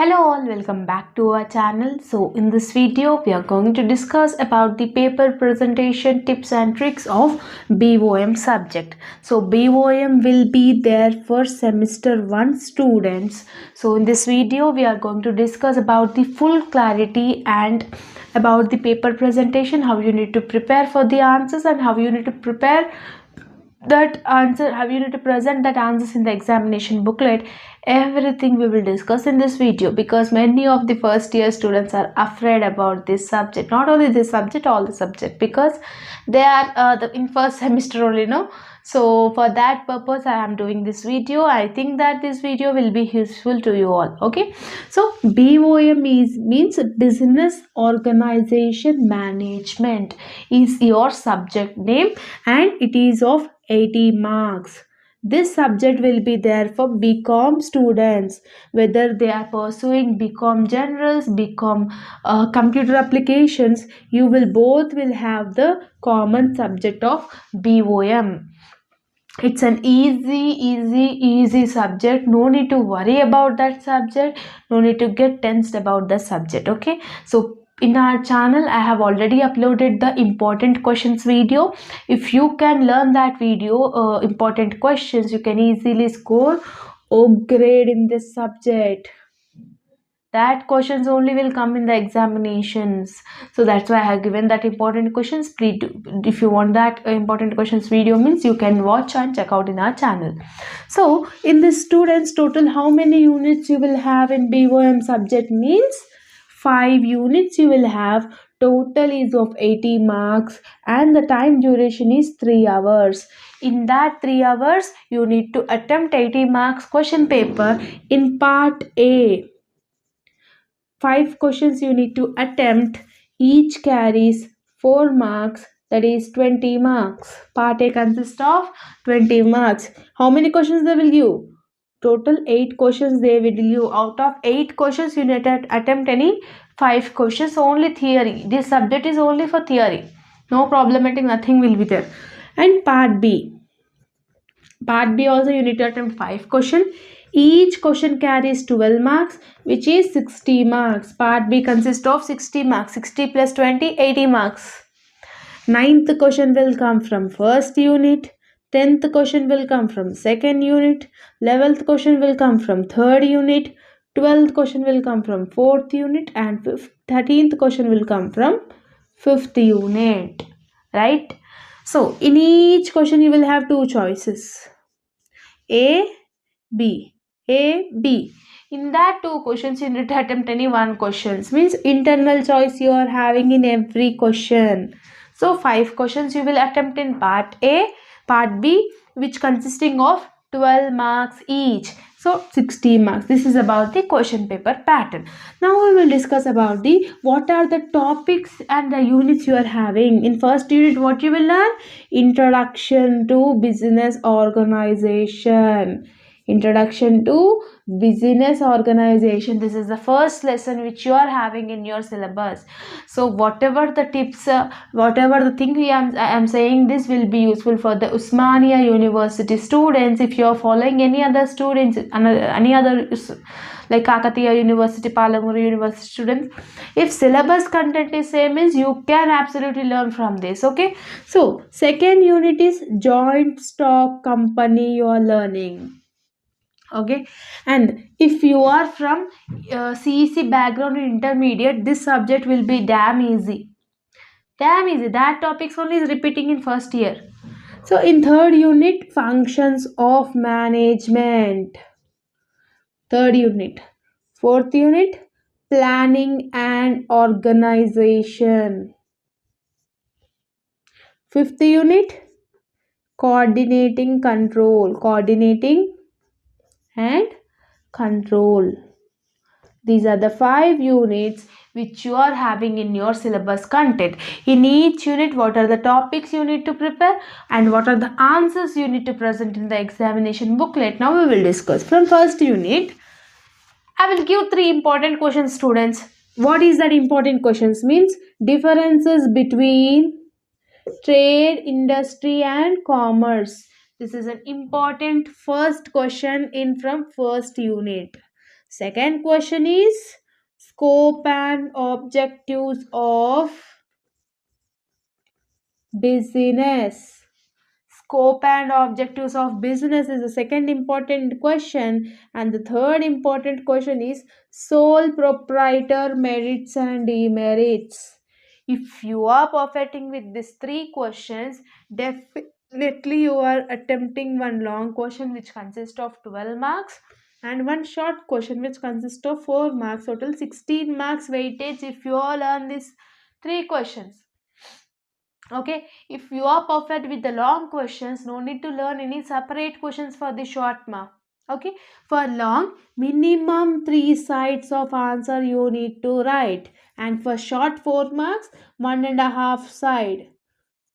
Hello all, welcome back to our channel. So in this video we are going to discuss about the paper presentation tips and tricks of BOM subject. So BOM will be there for semester 1 students. So in this video we are going to discuss about the full clarity and about the paper presentation, how you need to prepare for the answers and how you need to prepare that answer, how you need to present that answers in the examination booklet. Everything we will discuss in this video, because many of the first year students are afraid about this subject, not only this subject, all the subject, because they are in first semester only, no. So for that purpose I am doing this video. I think that this video will be useful to you all. Okay, so BOM means business organization management is your subject name, and it is of 80 marks. This subject will be there for BCom students, whether they are pursuing BCom Generals, BCom Computer Applications. You will both will have the common subject of BOM. It's an easy subject. No need to worry about that subject. No need to get tensed about the subject. Okay, so in our channel I have already uploaded the important questions video. If you can learn that video, important questions, you can easily score O grade in this subject. That questions only will come in the examinations, so that's why I have given that important questions. Please do, if you want that important questions video, means you can watch and check out in our channel. So in the students total, how many units you will have in BOM subject means 5 units you will have. Total is of 80 marks and the time duration is 3 hours. In that 3 hours you need to attempt 80 marks question paper. In part A, 5 questions you need to attempt. Each carries 4 marks, that is 20 marks. Part A consists of 20 marks. How many questions they will give? Total 8 questions they will give. Out of 8 questions you need to attempt any 5 questions. Only theory. This subject is only for theory. No problematic, nothing will be there. And part B. Part B also you need to attempt 5 questions. Each question carries 12 marks, which is 60 marks. Part B consists of 60 marks. 60 plus 20, 80 marks. 9th question will come from first unit. 10th question will come from second unit. 11th question will come from third unit. 12th question will come from fourth unit. And 13th question will come from fifth unit. Right? So in each question you will have 2 choices. A, B. A, B. In that 2 questions you need to attempt any 1 questions. Means internal choice you are having in every question. So 5 questions you will attempt in part A, part B, which consisting of 12 marks each. So 60 marks. This is about the question paper pattern. Now we will discuss about the what are the topics and the units you are having. In first unit what you will learn? Introduction to business organization. Introduction to business organization. This is the first lesson which you are having in your syllabus. So whatever the tips, whatever the thing I am saying, this will be useful for the Usmania University students. If you are following any other students, any other like Kakatiya University, Pallamuru University students, if syllabus content is same, is you can absolutely learn from this. Okay, so second unit is joint stock company you are learning. Okay, and if you are from CEC background in intermediate, this subject will be damn easy. That topics only is repeating in first year. So in third unit, functions of management. Third unit. Fourth unit, planning and organization. Fifth unit, coordinating and control. These are the 5 units which you are having in your syllabus content. In each unit, what are the topics you need to prepare and what are the answers you need to present in the examination booklet. Now we will discuss. From first unit, I will give 3 important questions, students. What is that important questions? Means differences between trade, industry and commerce. This is an important first question in from first unit. Second question is scope and objectives of business. Scope and objectives of business is the second important question, and the third important question is sole proprietor merits and demerits. If you are perfecting with these three questions, definitely you are attempting one long question which consists of 12 marks and one short question which consists of 4 marks, total 16 marks weightage if you all learn these three questions. Okay, if you are perfect with the long questions, no need to learn any separate questions for the short mark. Okay, for long, minimum 3 sides of answer you need to write, and for short 4 marks, 1.5 side.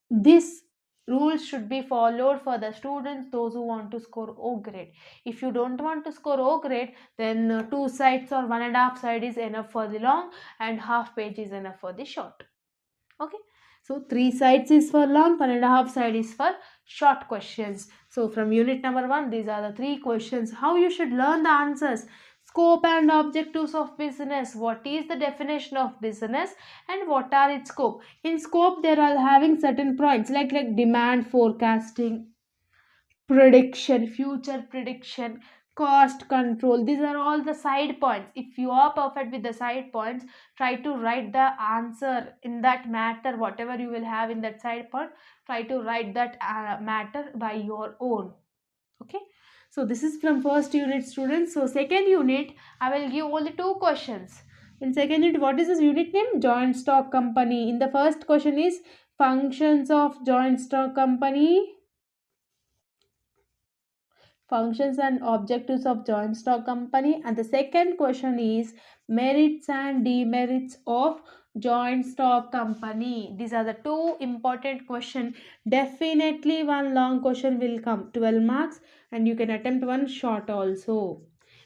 This rule should be followed for the students, those who want to score O grade. If you don't want to score O grade, then 2 sides or 1.5 side is enough for the long, and half page is enough for the short. Okay, so 3 sides is for long, 1.5 side is for short questions. So from unit number 1, these are the 3 questions. How you should learn the answers? Scope and objectives of business. What is the definition of business and what are its scope? In scope, they are having certain points like demand forecasting, prediction, future prediction, cost control. These are all the side points. If you are perfect with the side points, try to write the answer in that matter. Whatever you will have in that side point, try to write that matter by your own. Okay, so this is from first unit, students. So second unit, I will give only 2 questions. In second unit, what is this unit name? Joint stock company. In the first question is functions of joint stock company, functions and objectives of joint stock company, and the second question is merits and demerits of joint stock company. These are the two important questions. Definitely one long question will come, 12 marks, and you can attempt one short also.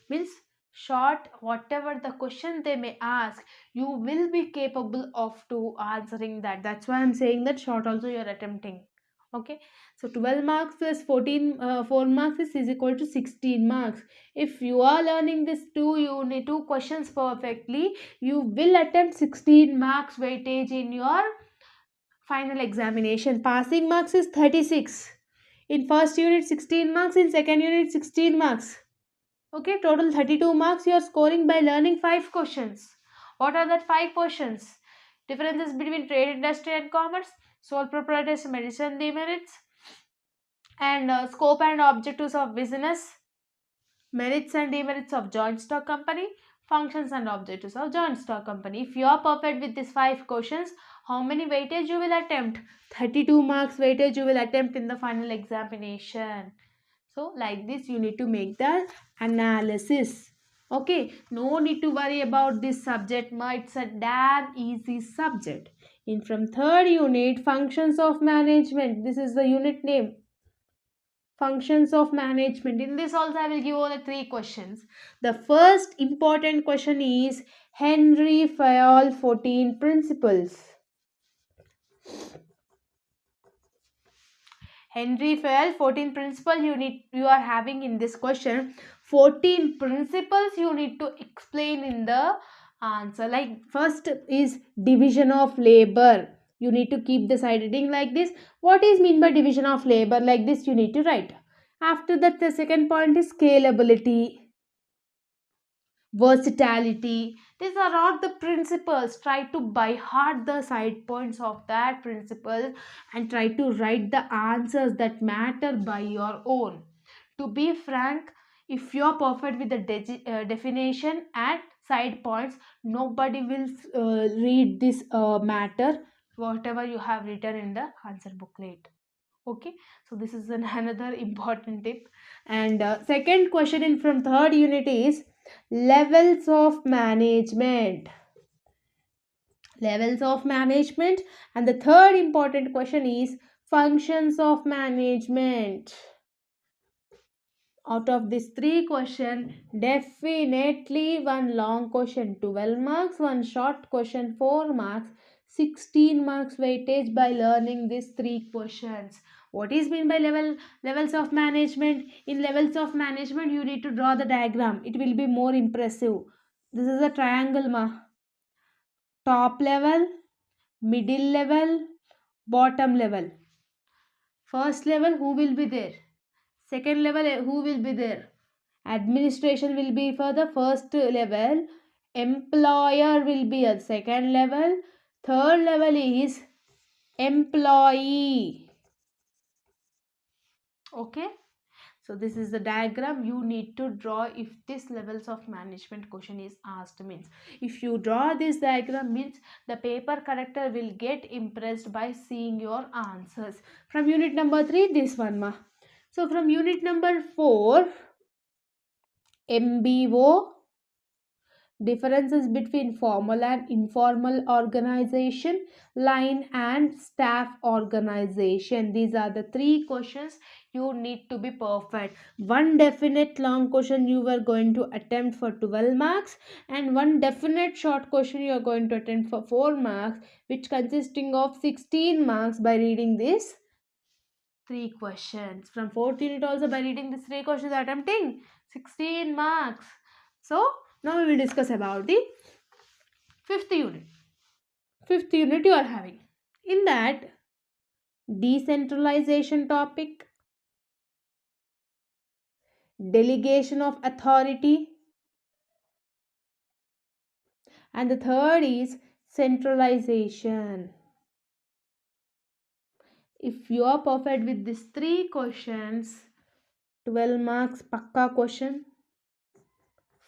Means short, whatever the question they may ask, you will be capable of to answering that. That's why I'm saying that short also you are attempting. Okay, so 12 marks plus 14 4 marks is equal to 16 marks. If you are learning this two questions perfectly, you will attempt 16 marks weightage in your final examination. Passing marks is 36. In first unit 16 marks, in second unit 16 marks. Okay, total 32 marks you are scoring by learning 5 questions. What are that 5 questions? Differences between trade, industry and commerce, sole proprietorship, medicine demerits, and scope and objectives of business, merits and demerits of joint stock company, functions and objectives of joint stock company. If you are perfect with these 5 questions, how many weightage you will attempt? 32 marks weightage you will attempt in the final examination. So like this you need to make the analysis. Okay, no need to worry about this subject. It's a damn easy subject. In from third unit, functions of management. This is the unit name, functions of management. In this also I will give all the 3 questions. The first important question is Henry Fayol 14 principles. Henry Fayol 14 principles you are having in this question. 14 principles you need to explain in the answer. Like first is division of labor. You need to keep the side heading like this. What is mean by division of labor? Like this you need to write. After that, the second point is scalability, versatility. These are all the principles. Try to by heart the side points of that principle and try to write the answers that matter by your own. To be frank, if you're perfect with the definition and side points, nobody will read this matter, whatever you have written in the answer booklet. Okay, so this is another important tip. And second question in from third unit is levels of management. Levels of management. And the third important question is functions of management. Out of these 3 questions, definitely one long question 12 marks, one short question 4 marks, 16 marks weightage by learning these 3 questions. What is mean by levels of management? In levels of management, you need to draw the diagram. It will be more impressive. This is a triangle, ma. Top level, middle level, bottom level. First level, who will be there? Second level, who will be there? Administration will be for the first level. Employer will be at second level. Third level is employee. Okay. So this is the diagram you need to draw if this levels of management question is asked. Means if you draw this diagram, means the paper corrector will get impressed by seeing your answers. From unit number 3, this one, ma. So from unit number 4, MBO, differences between formal and informal organization, line and staff organization. These are the 3 questions you need to be perfect. One definite long question you were going to attempt for 12 marks, and one definite short question you are going to attempt for 4 marks, which consisting of 16 marks by reading this 3 questions. From 4th unit also, by reading these 3 questions, attempting 16 marks. So now we will discuss about the 5th unit. 5th unit you are having. In that, decentralization topic, delegation of authority, and the third is centralization. If you are perfect with these 3 questions, 12 marks pakka question,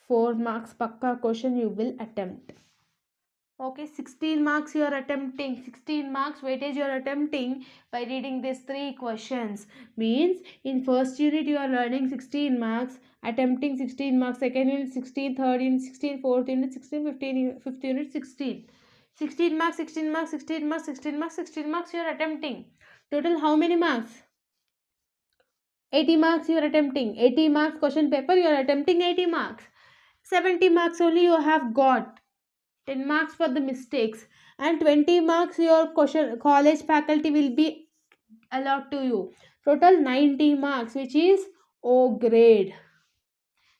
4 marks pakka question you will attempt. Okay, 16 marks you are attempting, 16 marks weightage you are attempting by reading these 3 questions. Means in first unit you are learning 16 marks, attempting 16 marks, second unit 16, third unit 16, fourth unit 16, 15, fifth unit 16. 16 marks, 16 marks, 16 marks, 16 marks, 16 marks you are attempting. Total how many marks? 80 marks you are attempting. 80 marks question paper you are attempting 80 marks. 70 marks only you have got. 10 marks for the mistakes, and 20 marks your question college faculty will be allowed to you. Total 90 marks, which is O grade.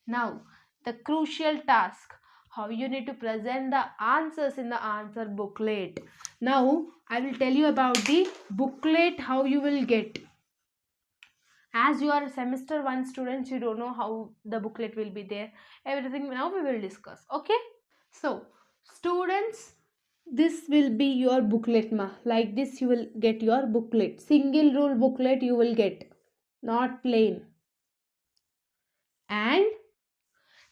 Now the crucial task, how you need to present the answers in the answer booklet. Now I will tell you about the booklet, how you will get. As you are a semester 1 students, you don't know how the booklet will be there. Everything now we will discuss. Okay. So students, this will be your booklet, ma. Like this you will get your booklet. Single rule booklet you will get, not plain. And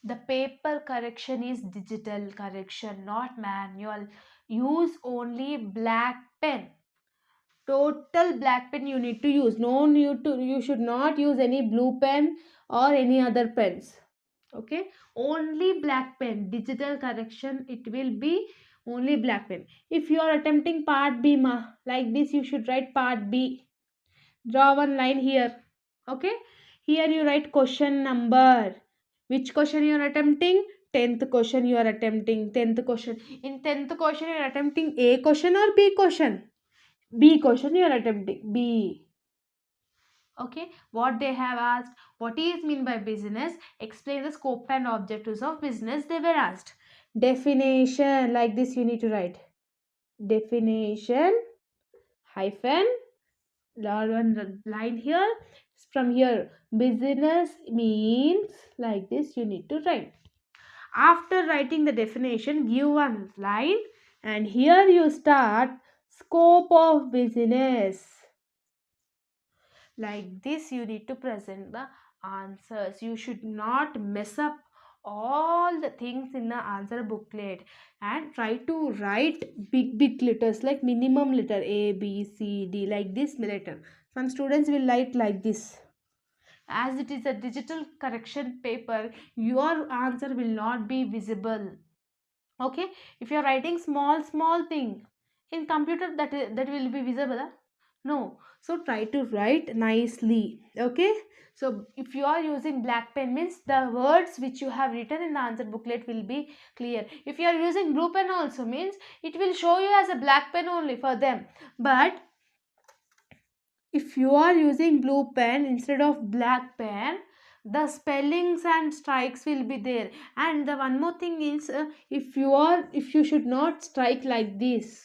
the paper correction is digital correction, not manual. Use only black pen. Total black pen you need to use. You should not use any blue pen or any other pens. Okay, only black pen. Digital correction, it will be only black pen. If you are attempting part B, ma, like this you should write part B. Draw one line here. Okay, here you write question number. Which question you are attempting? 10th question you are attempting. 10th question. In 10th question you are attempting A question or B question? B question you are attempting. B. Okay, what they have asked, what is mean by business, explain the scope and objectives of business, they were asked. Definition, like this you need to write. Definition hyphen one line here. From here, business means, like this you need to write. After writing the definition, give one line, and here you start scope of business. Like this you need to present the answers. You should not mess up all the things in the answer booklet, and try to write big letters, like minimum letter A, B, C, D, like this letter. Some students will write like this. As it is a digital correction paper, your answer will not be visible. Okay, if you are writing small thing in computer, that will be visible, huh? No, so try to write nicely. Okay, so if you are using black pen, means the words which you have written in the answer booklet will be clear. If you are using blue pen also, means it will show you as a black pen only for them. But if you are using blue pen instead of black pen, the spellings and strikes will be there. And the one more thing is, if you should not strike like this.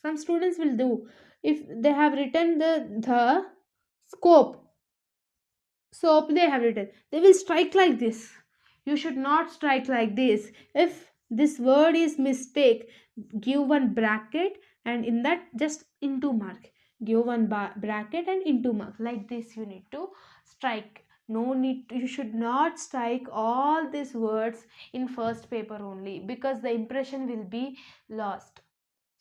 Some students will do, if they have written the scope, so they have written, they will strike like this. You should not strike like this. If this word is mistake, give one bracket, and in that just into mark. Give one bracket and into mark. Like this you need to strike. No need to, you should not strike all these words in first paper only, because the impression will be lost.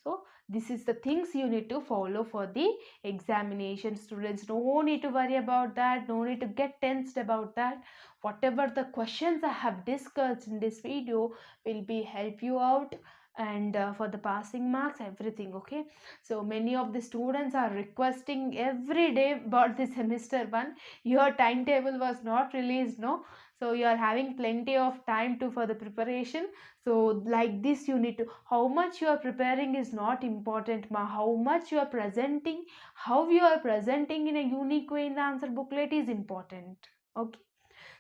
So this is the things you need to follow for the examination. Students, no need to worry about that, no need to get tensed about that. Whatever the questions I have discussed in this video will be help you out, and for the passing marks, everything. Okay, so many of the students are requesting every day about the semester one. Your timetable was not released, no, so you are having plenty of time to for the preparation. So like this you need to, how much you are preparing is not important, ma, how much you are presenting, how you are presenting in a unique way in the answer booklet is important. Okay,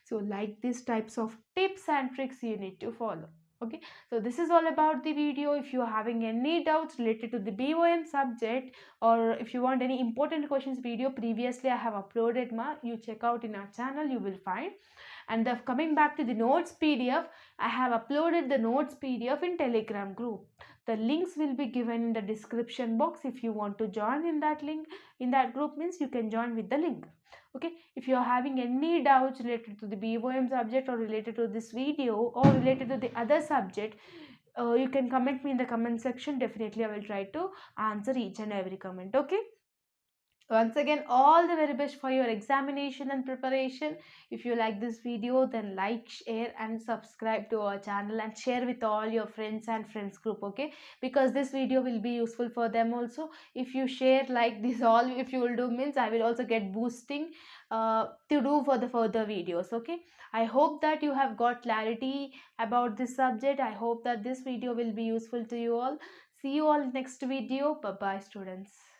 so like these types of tips and tricks you need to follow. Okay, so this is all about the video. If you are having any doubts related to the BOM subject, or if you want any important questions video, previously I have uploaded, ma, you check out in our channel, you will find. And coming back to the notes PDF, I have uploaded the notes PDF in Telegram group. The links will be given in the description box. If you want to join in that link, in that group, means you can join with the link. Okay, if you are having any doubts related to the BOM subject, or related to this video, or related to the other subject, you can comment me in the comment section. Definitely I will try to answer each and every comment. Okay, once again, all the very best for your examination and preparation. If you like this video, then like, share and subscribe to our channel, and share with all your friends and friends group. Okay, because this video will be useful for them also. If you share like this, all if you will do, means I will also get boosting to do for the further videos. Okay, I hope that you have got clarity about this subject. I hope that this video will be useful to you all. See you all next video. Bye bye, students.